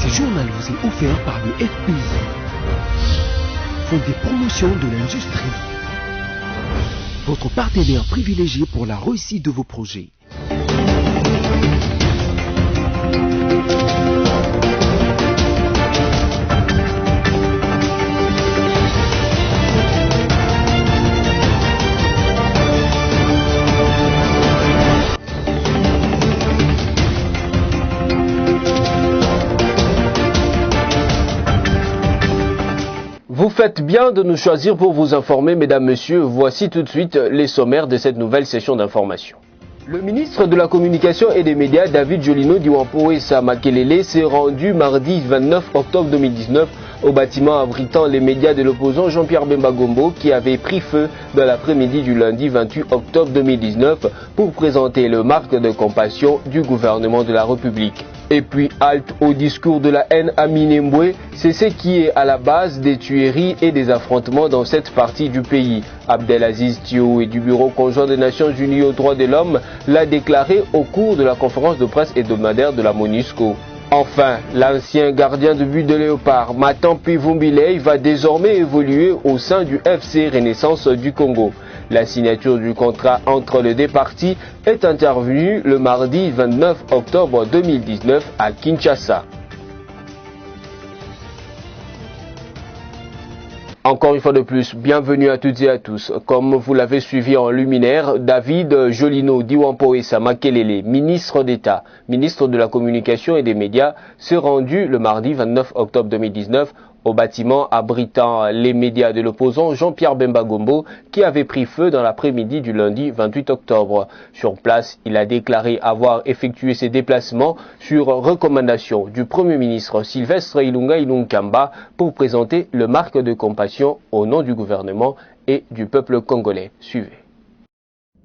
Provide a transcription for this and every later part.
Ce journal vous est offert par le FPI, Fonds de promotion de l'industrie, votre partenaire privilégié pour la réussite de vos projets. Vous faites bien de nous choisir pour vous informer, mesdames, messieurs. Voici tout de suite les sommaires de cette nouvelle session d'information. Le ministre de la Communication et des Médias, David Jolino Diwampoesa Makelele, s'est rendu mardi 29 octobre 2019 au bâtiment abritant les médias de l'opposant Jean-Pierre Bemba Gombo qui avait pris feu dans l'après-midi du lundi 28 octobre 2019 pour présenter le marque de compassion du gouvernement de la République. Et puis halte au discours de la haine à Minembwe, c'est ce qui est à la base des tueries et des affrontements dans cette partie du pays. Abdelaziz Thio et du Bureau conjoint des Nations Unies aux droits de l'homme l'a déclaré au cours de la conférence de presse hebdomadaire de la MONUSCO. Enfin, l'ancien gardien de but de Léopard, Matampi Vumbilei, va désormais évoluer au sein du FC Renaissance du Congo. La signature du contrat entre les deux parties est intervenue le mardi 29 octobre 2019 à Kinshasa. Encore une fois de plus, bienvenue à toutes et à tous. Comme vous l'avez suivi en luminaire, David Jolino Diwampoesa Makelele, ministre d'État, ministre de la Communication et des Médias, s'est rendu le mardi 29 octobre 2019 au bâtiment abritant les médias de l'opposant Jean-Pierre Bemba Gombo qui avait pris feu dans l'après-midi du lundi 28 octobre. Sur place, il a déclaré avoir effectué ses déplacements sur recommandation du Premier ministre Sylvestre Ilunga Ilunkamba pour présenter le marque de compassion au nom du gouvernement et du peuple congolais. Suivez.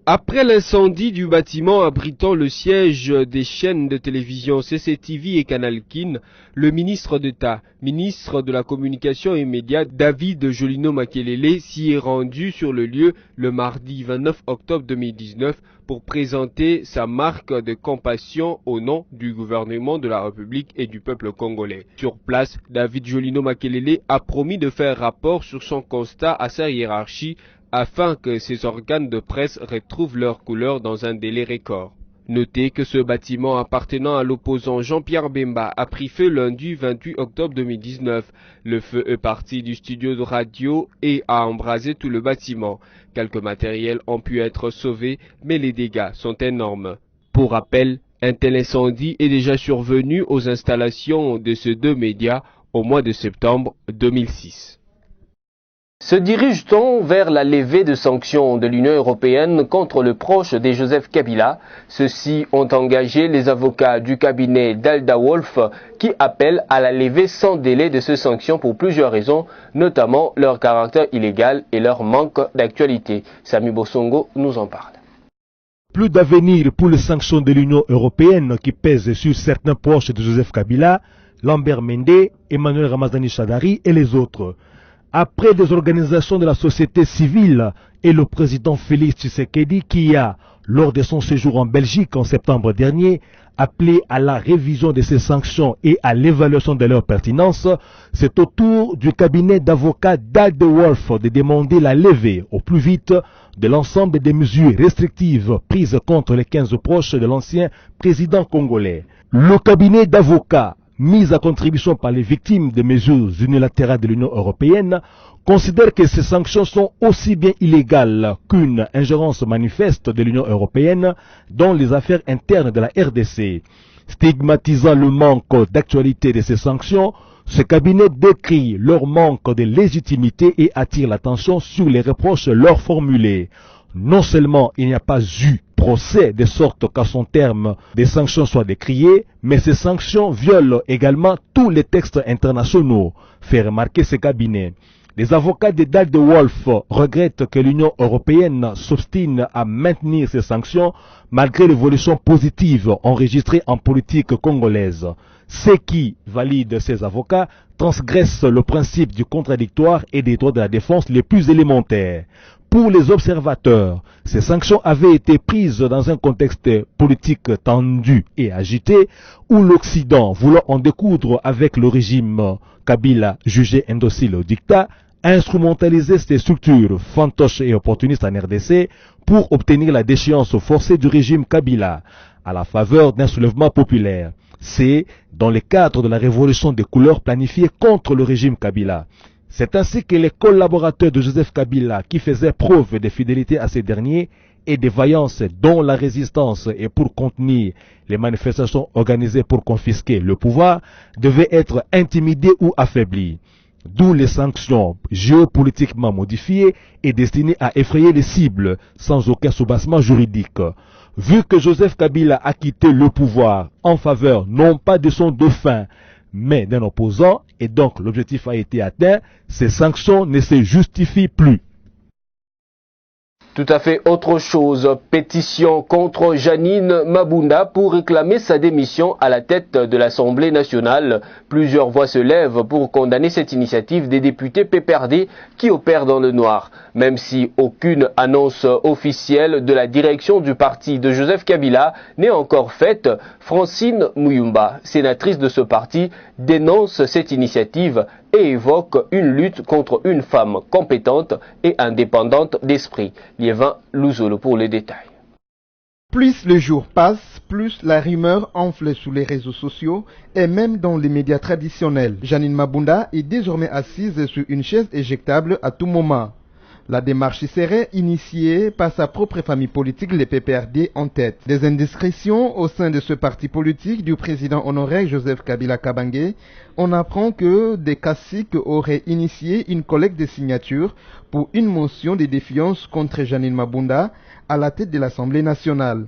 Après l'incendie du bâtiment abritant le siège des chaînes de télévision CCTV et Canal Kin, le ministre d'État, ministre de la Communication et Médias, David Jolino Makelele, s'y est rendu sur le lieu le mardi 29 octobre 2019 pour présenter sa marque de compassion au nom du gouvernement de la République et du peuple congolais. Sur place, David Jolino Makelele a promis de faire rapport sur son constat à sa hiérarchie afin que ces organes de presse retrouvent leur couleur dans un délai record. Notez que ce bâtiment appartenant à l'opposant Jean-Pierre Bemba a pris feu lundi 28 octobre 2019. Le feu est parti du studio de radio et a embrasé tout le bâtiment. Quelques matériels ont pu être sauvés, mais les dégâts sont énormes. Pour rappel, un tel incendie est déjà survenu aux installations de ces deux médias au mois de septembre 2006. Se dirige-t-on vers la levée de sanctions de l'Union européenne contre le proche de Joseph Kabila? Ceux-ci ont engagé les avocats du cabinet d'Alda Wolf qui appellent à la levée sans délai de ces sanctions pour plusieurs raisons, notamment leur caractère illégal et leur manque d'actualité. Sami Bosongo nous en parle. Plus d'avenir pour les sanctions de l'Union européenne qui pèsent sur certains proches de Joseph Kabila, Lambert Mende, Emmanuel Ramazani Shadari et les autres. Après des organisations de la société civile et le président Félix Tshisekedi qui a, lors de son séjour en Belgique en septembre dernier, appelé à la révision de ces sanctions et à l'évaluation de leur pertinence, c'est au tour du cabinet d'avocats d'Alda Wolf de demander la levée au plus vite de l'ensemble des mesures restrictives prises contre les 15 proches de l'ancien président congolais. Le cabinet d'avocats mise à contribution par les victimes des mesures unilatérales de l'Union européenne, considère que ces sanctions sont aussi bien illégales qu'une ingérence manifeste de l'Union européenne dans les affaires internes de la RDC. Stigmatisant le manque d'actualité de ces sanctions, ce cabinet décrit leur manque de légitimité et attire l'attention sur les reproches leur formulés. Non seulement il n'y a pas eu procès de sorte qu'à son terme des sanctions soient décriées, mais ces sanctions violent également tous les textes internationaux, fait remarquer ce cabinet. Les avocats de Alda Wolf regrettent que l'Union européenne s'obstine à maintenir ces sanctions malgré l'évolution positive enregistrée en politique congolaise. Ceux qui valident ces avocats transgressent le principe du contradictoire et des droits de la défense les plus élémentaires. Pour les observateurs, ces sanctions avaient été prises dans un contexte politique tendu et agité où l'Occident, voulant en découdre avec le régime Kabila jugé indocile au dictat, instrumentalisait ces structures fantoches et opportunistes en RDC pour obtenir la déchéance forcée du régime Kabila à la faveur d'un soulèvement populaire. C'est dans le cadre de la révolution des couleurs planifiée contre le régime Kabila. C'est ainsi que les collaborateurs de Joseph Kabila, qui faisaient preuve de fidélité à ces derniers et de vaillance dont la résistance et pour contenir les manifestations organisées pour confisquer le pouvoir, devaient être intimidés ou affaiblis. D'où les sanctions géopolitiquement modifiées et destinées à effrayer les cibles sans aucun soubassement juridique. Vu que Joseph Kabila a quitté le pouvoir en faveur non pas de son dauphin, mais d'un opposant, et donc l'objectif a été atteint, ces sanctions ne se justifient plus. Tout à fait autre chose, pétition contre Janine Mabunda pour réclamer sa démission à la tête de l'Assemblée nationale. Plusieurs voix se lèvent pour condamner cette initiative des députés PPRD qui opèrent dans le noir. Même si aucune annonce officielle de la direction du parti de Joseph Kabila n'est encore faite, Francine Muyumba, sénatrice de ce parti, dénonce cette initiative et évoque une lutte contre une femme compétente et indépendante d'esprit. Liévin Louzolo pour les détails. Plus le jour passe, plus la rumeur enfle sur les réseaux sociaux et même dans les médias traditionnels. Janine Mabunda est désormais assise sur une chaise éjectable à tout moment. La démarche serait initiée par sa propre famille politique, les PPRD en tête. Des indiscrétions au sein de ce parti politique du président honoraire Joseph Kabila Kabange, on apprend que des caciques auraient initié une collecte de signatures pour une motion de défiance contre Janine Mabunda à la tête de l'Assemblée nationale.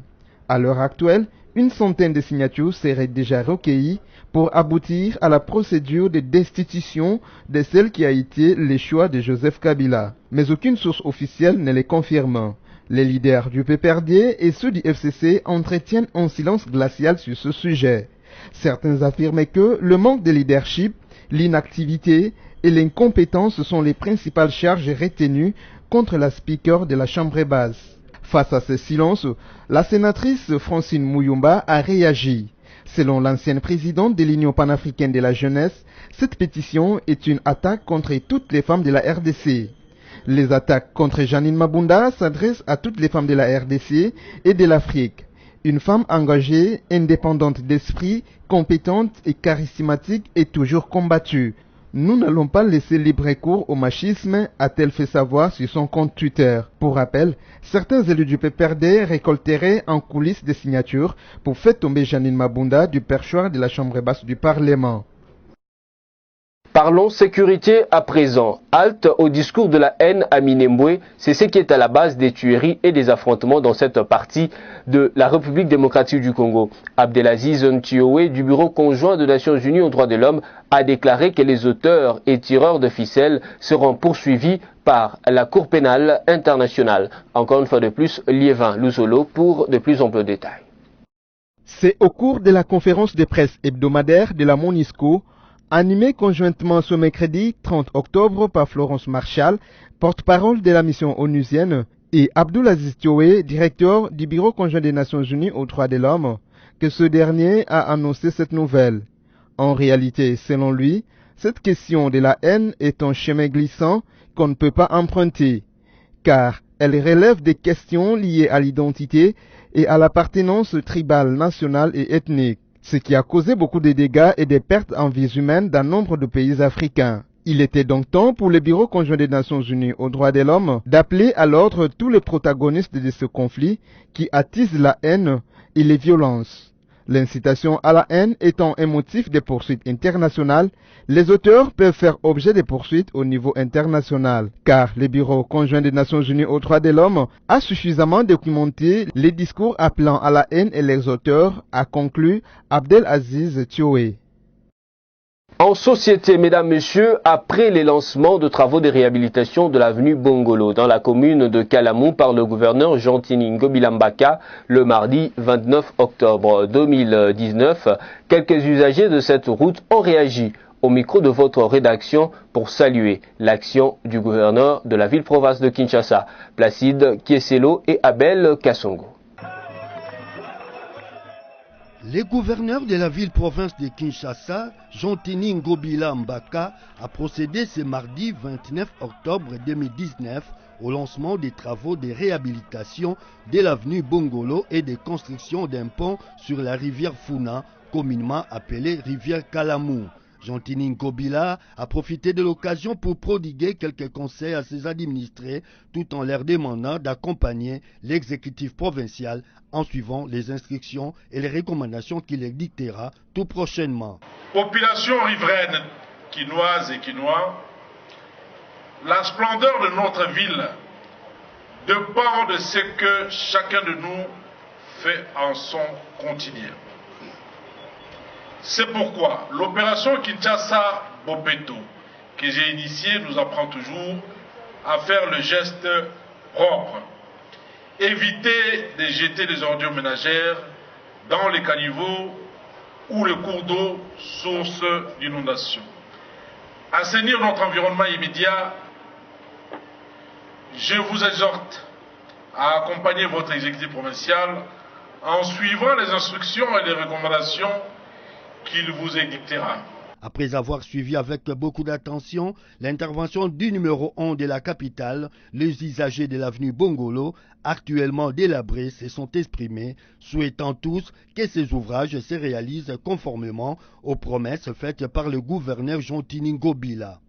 À l'heure actuelle, une centaine de signatures seraient déjà recueillies pour aboutir à la procédure de destitution de celle qui a été le choix de Joseph Kabila. Mais aucune source officielle ne les confirme. Les leaders du PPRD et ceux du FCC entretiennent un silence glacial sur ce sujet. Certains affirment que le manque de leadership, l'inactivité et l'incompétence sont les principales charges retenues contre la speaker de la Chambre basse. Face à ce silence, la sénatrice Francine Muyumba a réagi. Selon l'ancienne présidente de l'Union panafricaine de la jeunesse, cette pétition est une attaque contre toutes les femmes de la RDC. Les attaques contre Janine Mabunda s'adressent à toutes les femmes de la RDC et de l'Afrique. Une femme engagée, indépendante d'esprit, compétente et charismatique est toujours combattue. Nous n'allons pas laisser libre cours au machisme, a-t-elle fait savoir sur son compte Twitter. Pour rappel, certains élus du PPRD récolteraient en coulisses des signatures pour faire tomber Janine Mabunda du perchoir de la Chambre basse du Parlement. Parlons sécurité à présent. Halte au discours de la haine à Minembwe, c'est ce qui est à la base des tueries et des affrontements dans cette partie de la République démocratique du Congo. Abdelaziz Ntioé du Bureau conjoint des Nations Unies aux droits de l'homme a déclaré que les auteurs et tireurs de ficelles seront poursuivis par la Cour pénale internationale. Encore une fois de plus, Liévin Louzolo pour de plus amples détails. C'est au cours de la conférence de presse hebdomadaire de la MONUSCO animé conjointement ce mercredi 30 octobre par Florence Marshall, porte-parole de la mission onusienne, et Abdelaziz Ntioé, directeur du Bureau conjoint des Nations Unies aux droits de l'homme, que ce dernier a annoncé cette nouvelle. En réalité, selon lui, cette question de la haine est un chemin glissant qu'on ne peut pas emprunter, car elle relève des questions liées à l'identité et à l'appartenance tribale, nationale et ethnique, ce qui a causé beaucoup de dégâts et des pertes en vies humaines dans nombre de pays africains. Il était donc temps pour le Bureau conjoint des Nations Unies aux droits de l'homme d'appeler à l'ordre tous les protagonistes de ce conflit qui attisent la haine et les violences. L'incitation à la haine étant un motif de poursuite internationale, les auteurs peuvent faire objet de poursuites au niveau international, car le Bureau conjoint des Nations Unies aux droits de l'homme a suffisamment documenté les discours appelant à la haine et les auteurs, a conclu Abdelaziz Ntioé. En société, mesdames, messieurs, après les lancements de travaux de réhabilitation de l'avenue Bongolo dans la commune de Kalamou par le gouverneur Jean-Tini Ngobilambaka le mardi 29 octobre 2019, quelques usagers de cette route ont réagi au micro de votre rédaction pour saluer l'action du gouverneur de la ville-province de Kinshasa, Placide Kieselo et Abel Kassongo. Le gouverneur de la ville-province de Kinshasa, Jean-Tini Ngobila Mbaka, a procédé ce mardi 29 octobre 2019 au lancement des travaux de réhabilitation de l'avenue Bongolo et de construction d'un pont sur la rivière Funa, communément appelée rivière Kalamou. Jean-Tini Ngobila a profité de l'occasion pour prodiguer quelques conseils à ses administrés tout en leur demandant d'accompagner l'exécutif provincial en suivant les instructions et les recommandations qu'il leur dictera tout prochainement. Population riveraine, quinoise et quinois, la splendeur de notre ville dépend de ce que chacun de nous fait en son quotidien. C'est pourquoi l'opération Kinshasa Bopeto que j'ai initiée nous apprend toujours à faire le geste propre. Éviter de jeter des ordures ménagères dans les caniveaux ou les cours d'eau, source d'inondation. Assainir notre environnement immédiat. Je vous exhorte à accompagner votre exécutif provincial en suivant les instructions et les recommandations qu'il vous édictera. Après avoir suivi avec beaucoup d'attention l'intervention du numéro 1 de la capitale, les usagers de l'avenue Bongolo, actuellement délabrés, se sont exprimés, souhaitant tous que ces ouvrages se réalisent conformément aux promesses faites par le gouverneur Jean-Tini Ngobila.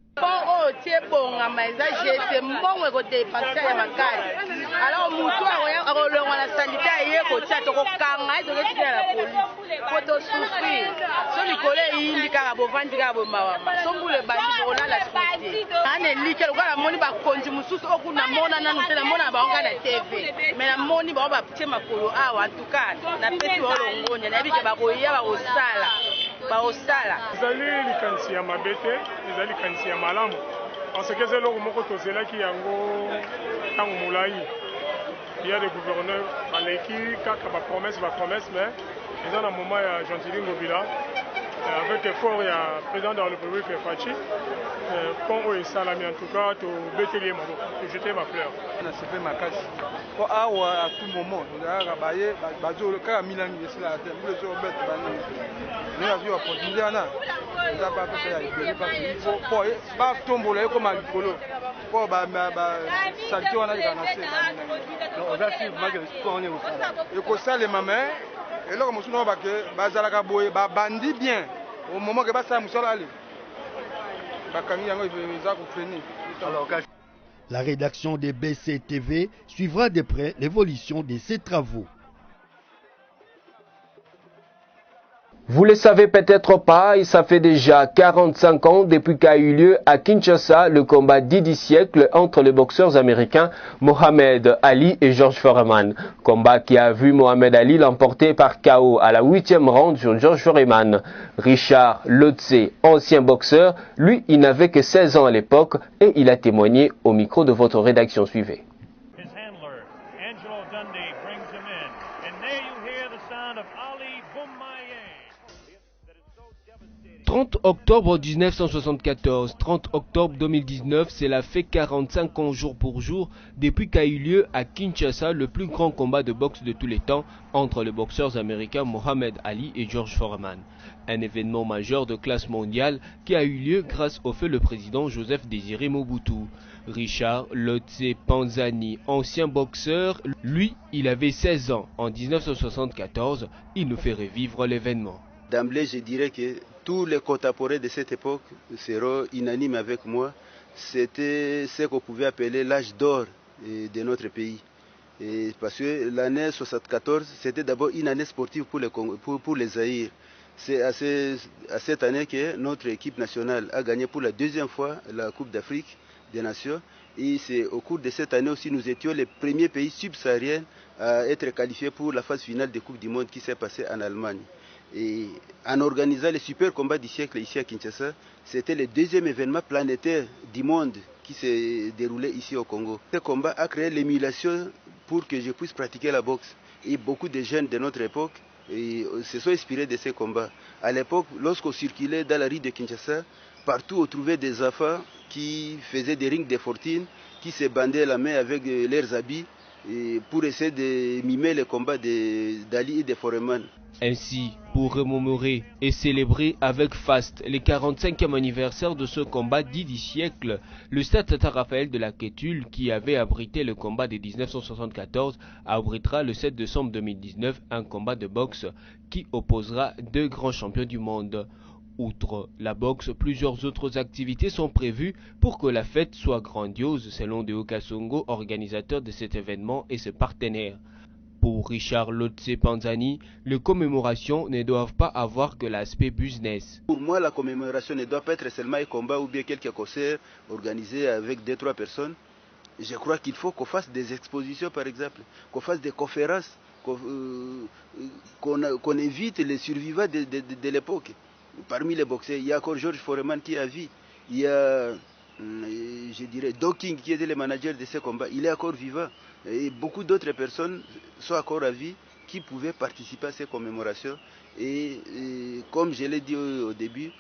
Parce que c'est l'homme qui est il y a des gouverneurs qui promesse, mais ils ont un moment à Jean-Tini Ngobila, avec effort, il y a le président de la République Fachi, quand il salami en tout cas, tu bételier tu jeter ma fleur. C'est fait ma cache. À tout moment, il y a le cas à Milan, il y a La rédaction de BCTV suivra de près l'évolution de ces travaux. Vous le savez peut-être pas, ça fait déjà 45 ans depuis qu'a eu lieu à Kinshasa le combat d'10 siècles entre les boxeurs américains Mohamed Ali et George Foreman. Combat qui a vu Mohamed Ali l'emporter par KO à la 8e round sur George Foreman. Richard Lotse, ancien boxeur, lui, il n'avait que 16 ans à l'époque et il a témoigné au micro de votre rédaction. Suivez. 30 octobre 1974, 30 octobre 2019, cela fait 45 ans jour pour jour depuis qu'a eu lieu à Kinshasa le plus grand combat de boxe de tous les temps entre les boxeurs américains Mohamed Ali et George Foreman. Un événement majeur de classe mondiale qui a eu lieu grâce au feu le président Joseph Désiré Mobutu. Richard Lotse Panzani, ancien boxeur, lui, il avait 16 ans en 1974, il nous fait revivre l'événement. D'emblée, je dirais que tous les contemporains de cette époque seront unanimes avec moi. C'était ce qu'on pouvait appeler l'âge d'or de notre pays. Et parce que l'année 1974, c'était d'abord une année sportive pour les Zaïre. C'est à cette année que notre équipe nationale a gagné pour la deuxième fois la Coupe d'Afrique des Nations. Et c'est au cours de cette année aussi, nous étions les premiers pays subsahariens à être qualifiés pour la phase finale des Coupes du Monde qui s'est passée en Allemagne. Et en organisant les super combats du siècle ici à Kinshasa, c'était le deuxième événement planétaire du monde qui s'est déroulé ici au Congo. Ce combat a créé l'émulation pour que je puisse pratiquer la boxe. Et beaucoup de jeunes de notre époque se sont inspirés de ces combats. À l'époque, lorsqu'on circulait dans la rue de Kinshasa, partout on trouvait des enfants qui faisaient des rings de fortune, qui se bandaient la main avec leurs habits pour essayer de mimer les combats d'Ali et de Foreman. Ainsi, pour remémorer et célébrer avec faste les 45e anniversaire de ce combat dit du siècle, le stade Tata Raphaël de la Kétule, qui avait abrité le combat de 1974, abritera le 7 décembre 2019 un combat de boxe qui opposera deux grands champions du monde. Outre la boxe, plusieurs autres activités sont prévues pour que la fête soit grandiose, selon Deo Kasongo, organisateur de cet événement et ses partenaires. Pour Richard Lotse Panzani, les commémorations ne doivent pas avoir que l'aspect business. Pour moi, la commémoration ne doit pas être seulement un combat ou bien quelques concerts organisés avec 2-3 personnes. Je crois qu'il faut qu'on fasse des expositions, par exemple, qu'on fasse des conférences, qu'on invite les survivants de l'époque. Parmi les boxeurs, il y a encore Georges Foreman qui a vie. Il y a, je dirais, Doc King qui était le manager de ces combats. Il est encore vivant. Et beaucoup d'autres personnes sont encore à vie qui pouvaient participer à ces commémorations. Et comme je l'ai dit au début,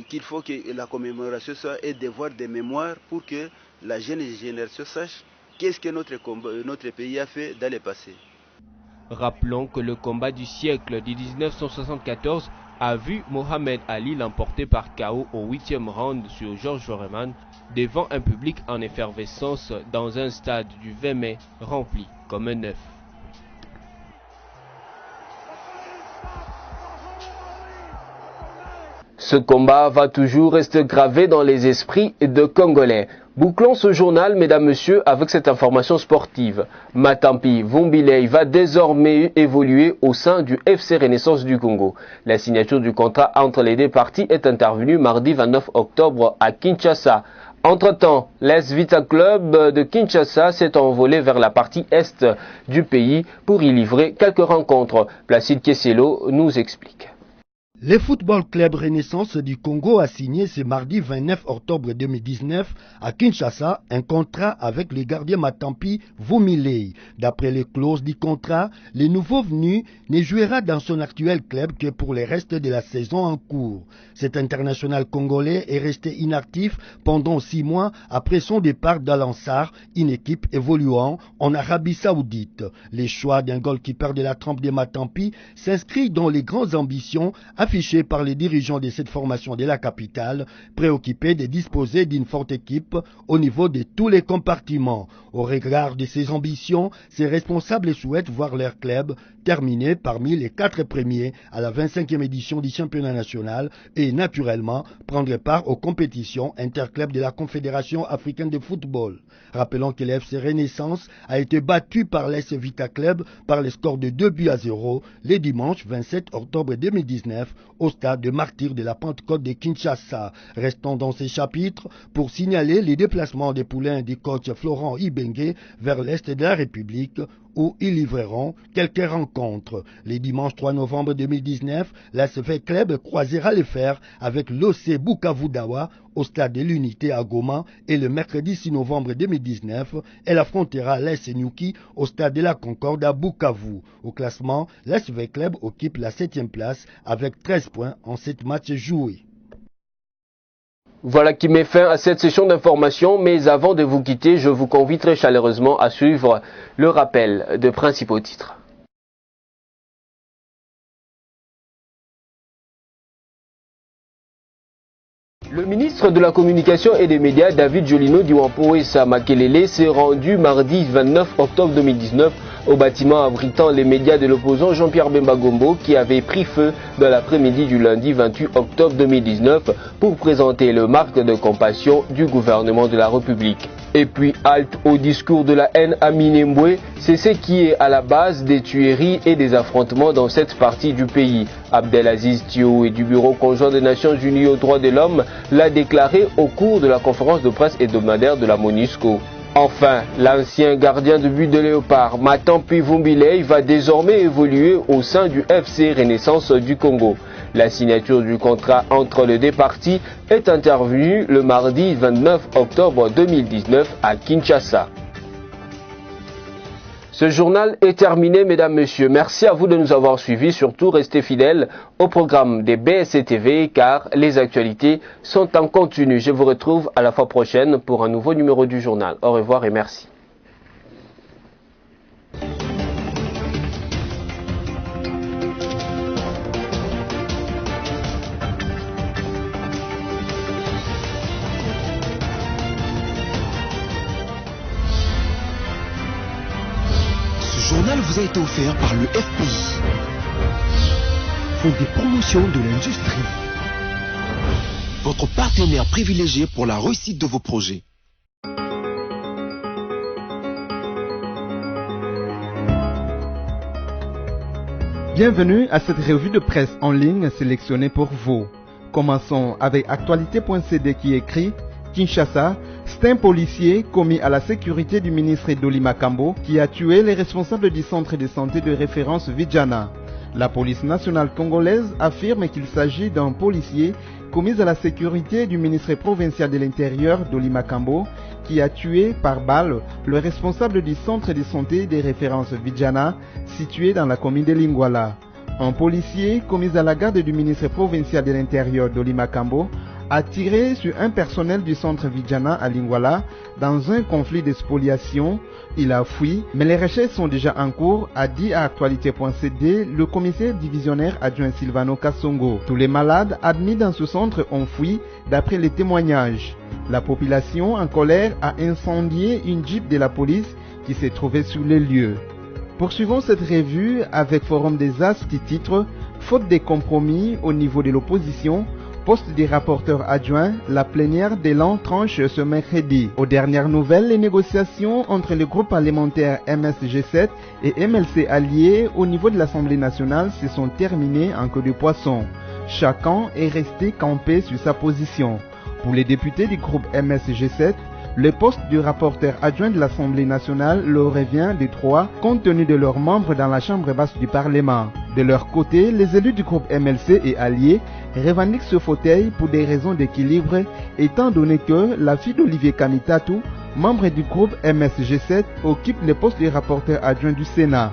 qu'il faut que la commémoration soit un devoir de mémoire pour que la jeune génération sache qu'est-ce que notre pays a fait dans le passé. Rappelons que le combat du siècle de 1974 a vu Mohamed Ali l'emporter par KO au 8e round sur Georges Foreman devant un public en effervescence dans un stade du 20 mai rempli comme un œuf. Ce combat va toujours rester gravé dans les esprits de Congolais. Bouclons ce journal, mesdames, messieurs, avec cette information sportive. Matampi Vumbilei va désormais évoluer au sein du FC Renaissance du Congo. La signature du contrat entre les deux parties est intervenue mardi 29 octobre à Kinshasa. Entre-temps, l'AS Vita Club de Kinshasa s'est envolé vers la partie est du pays pour y livrer quelques rencontres. Placide Kesselo nous explique. Le Football Club Renaissance du Congo a signé ce mardi 29 octobre 2019 à Kinshasa un contrat avec le gardien Matampi Vumbilei. D'après les clauses du contrat, le nouveau venu ne jouera dans son actuel club que pour le reste de la saison en cours. Cet international congolais est resté inactif pendant 6 mois après son départ d'Al-Ansar, une équipe évoluant en Arabie Saoudite. Les choix d'un goalkeeper de la trempe de Matampi s'inscrit dans les grandes ambitions affiché par les dirigeants de cette formation de la capitale, préoccupés de disposer d'une forte équipe au niveau de tous les compartiments. Au regard de ces ambitions, ces responsables souhaitent voir leur club terminer parmi les 4 premiers à la 25e édition du championnat national et naturellement prendre part aux compétitions interclubs de la Confédération africaine de football. Rappelons que l'FC Renaissance a été battu par l'AS Vita Club par le score de 2-0 le dimanche 27 octobre 2019 au stade de Martyrs de la Pentecôte de Kinshasa. Restons dans ces chapitres pour signaler les déplacements des poulains du coach Florent Ibenge vers l'est de la République où ils livreront quelques rencontres. Le dimanche 3 novembre 2019, l'ASV Club croisera les fers avec l'OC Bukavu Dawa au stade de l'Unité à Goma et le mercredi 6 novembre 2019, elle affrontera l'AS Nyuki au stade de la Concorde à Bukavu. Au classement, l'ASV Club occupe la 7e place avec 13 points en 7 matchs joués. Voilà qui met fin à cette session d'information, mais avant de vous quitter, je vous convie très chaleureusement à suivre le rappel de principaux titres. Le ministre de la Communication et des Médias, David Jolino Diwampoesa Makelele, s'est rendu mardi 29 octobre 2019 au bâtiment abritant les médias de l'opposant Jean-Pierre Bemba Gombo qui avait pris feu dans l'après-midi du lundi 28 octobre 2019 pour présenter le marque de compassion du gouvernement de la République. Et puis halte au discours de la haine à Minembwe, c'est ce qui est à la base des tueries et des affrontements dans cette partie du pays. Abdelaziz Thio et du Bureau conjoint des Nations Unies aux droits de l'homme l'a déclaré au cours de la conférence de presse hebdomadaire de la MONUSCO. Enfin, l'ancien gardien de but de Léopard, Matampi Vumbilei, va désormais évoluer au sein du FC Renaissance du Congo. La signature du contrat entre les deux parties est intervenue le mardi 29 octobre 2019 à Kinshasa. Ce journal est terminé, mesdames, messieurs. Merci à vous de nous avoir suivis. Surtout, restez fidèles au programme des BSC TV car les actualités sont en continu. Je vous retrouve à la fois prochaine pour un nouveau numéro du journal. Au revoir et merci. Ce journal vous a été offert par le FPI, Fonds des promotions de l'industrie, votre partenaire privilégié pour la réussite de vos projets. Bienvenue à cette revue de presse en ligne sélectionnée pour vous. Commençons avec Actualité.cd qui écrit Kinshasa, c'est un policier commis à la sécurité du ministre Dolly Makambo qui a tué les responsables du centre de santé de référence Vijana. La police nationale congolaise affirme qu'il s'agit d'un policier commis à la sécurité du ministre provincial de l'Intérieur Dolly Makambo qui a tué par balle le responsable du centre de santé de référence Vijana situé dans la commune de Lingwala. Un policier commis à la garde du ministre provincial de l'Intérieur Dolly Makambo a tiré sur un personnel du centre Vijana à Lingwala dans un conflit de spoliation. Il a fui, mais les recherches sont déjà en cours, a dit à Actualité.cd le commissaire divisionnaire adjoint Silvano Kassongo. Tous les malades admis dans ce centre ont fui d'après les témoignages. La population en colère a incendié une jeep de la police qui s'est trouvée sur les lieux. Poursuivons cette revue avec Forum des As qui titre « Faute des compromis au niveau de l'opposition », poste des rapporteurs adjoints, la plénière d'élan tranche ce mercredi. Aux dernières nouvelles, les négociations entre le groupe parlementaire MSG7 et MLC alliés au niveau de l'Assemblée nationale se sont terminées en queue de poisson. Chacun est resté campé sur sa position. Pour les députés du groupe MSG7, le poste du rapporteur adjoint de l'Assemblée nationale leur revient de droit compte tenu de leurs membres dans la chambre basse du Parlement. De leur côté, les élus du groupe MLC et alliés revendiquent ce fauteuil pour des raisons d'équilibre étant donné que la fille d'Olivier Kanitatou, membre du groupe MSG7, occupe le poste de rapporteur adjoint du Sénat.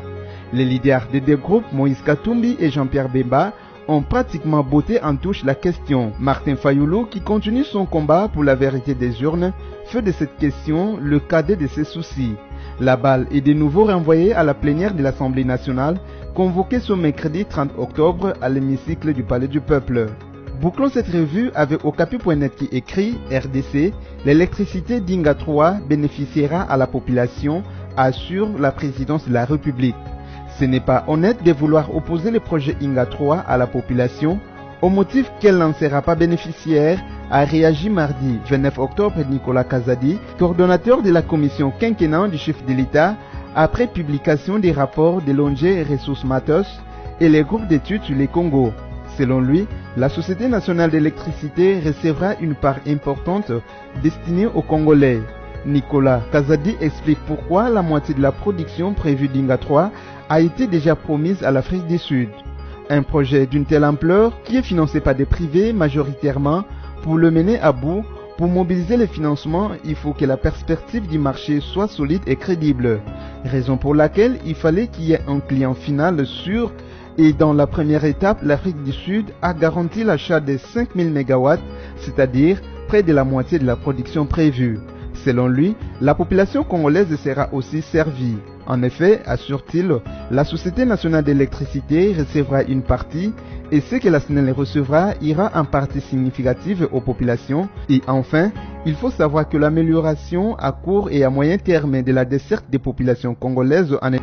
Les leaders des deux groupes, Moïse Katumbi et Jean-Pierre Bemba, ont pratiquement botté en touche la question. Martin Fayoulou, qui continue son combat pour la vérité des urnes, fait de cette question le cadet de ses soucis. La balle est de nouveau renvoyée à la plénière de l'Assemblée nationale, convoquée ce mercredi 30 octobre à l'hémicycle du Palais du Peuple. Bouclons cette revue avec Okapi.net qui écrit « RDC, l'électricité d'Inga 3 bénéficiera à la population, assure la présidence de la République. Ce n'est pas honnête de vouloir opposer le projet Inga 3 à la population au motif qu'elle n'en sera pas bénéficiaire, a réagi mardi 29 octobre Nicolas Kazadi, coordonnateur de la commission quinquennale du chef de l'État, après publication des rapports de l'ONG Ressources Matos et les groupes d'études sur les Congo. Selon lui, la Société nationale d'électricité recevra une part importante destinée aux Congolais. Nicolas Kazadi explique pourquoi la moitié de la production prévue d'Inga 3 a été déjà promise à l'Afrique du Sud. Un projet d'une telle ampleur qui est financé par des privés majoritairement, pour le mener à bout, pour mobiliser les financements, il faut que la perspective du marché soit solide et crédible. Raison pour laquelle il fallait qu'il y ait un client final sûr et dans la première étape, l'Afrique du Sud a garanti l'achat de 5000 MW, c'est-à-dire près de la moitié de la production prévue. Selon lui, la population congolaise sera aussi servie. En effet, assure-t-il, la Société nationale d'électricité recevra une partie et ce que la SNEL recevra ira en partie significative aux populations. Et enfin, il faut savoir que l'amélioration à court et à moyen terme de la desserte des populations congolaises en est...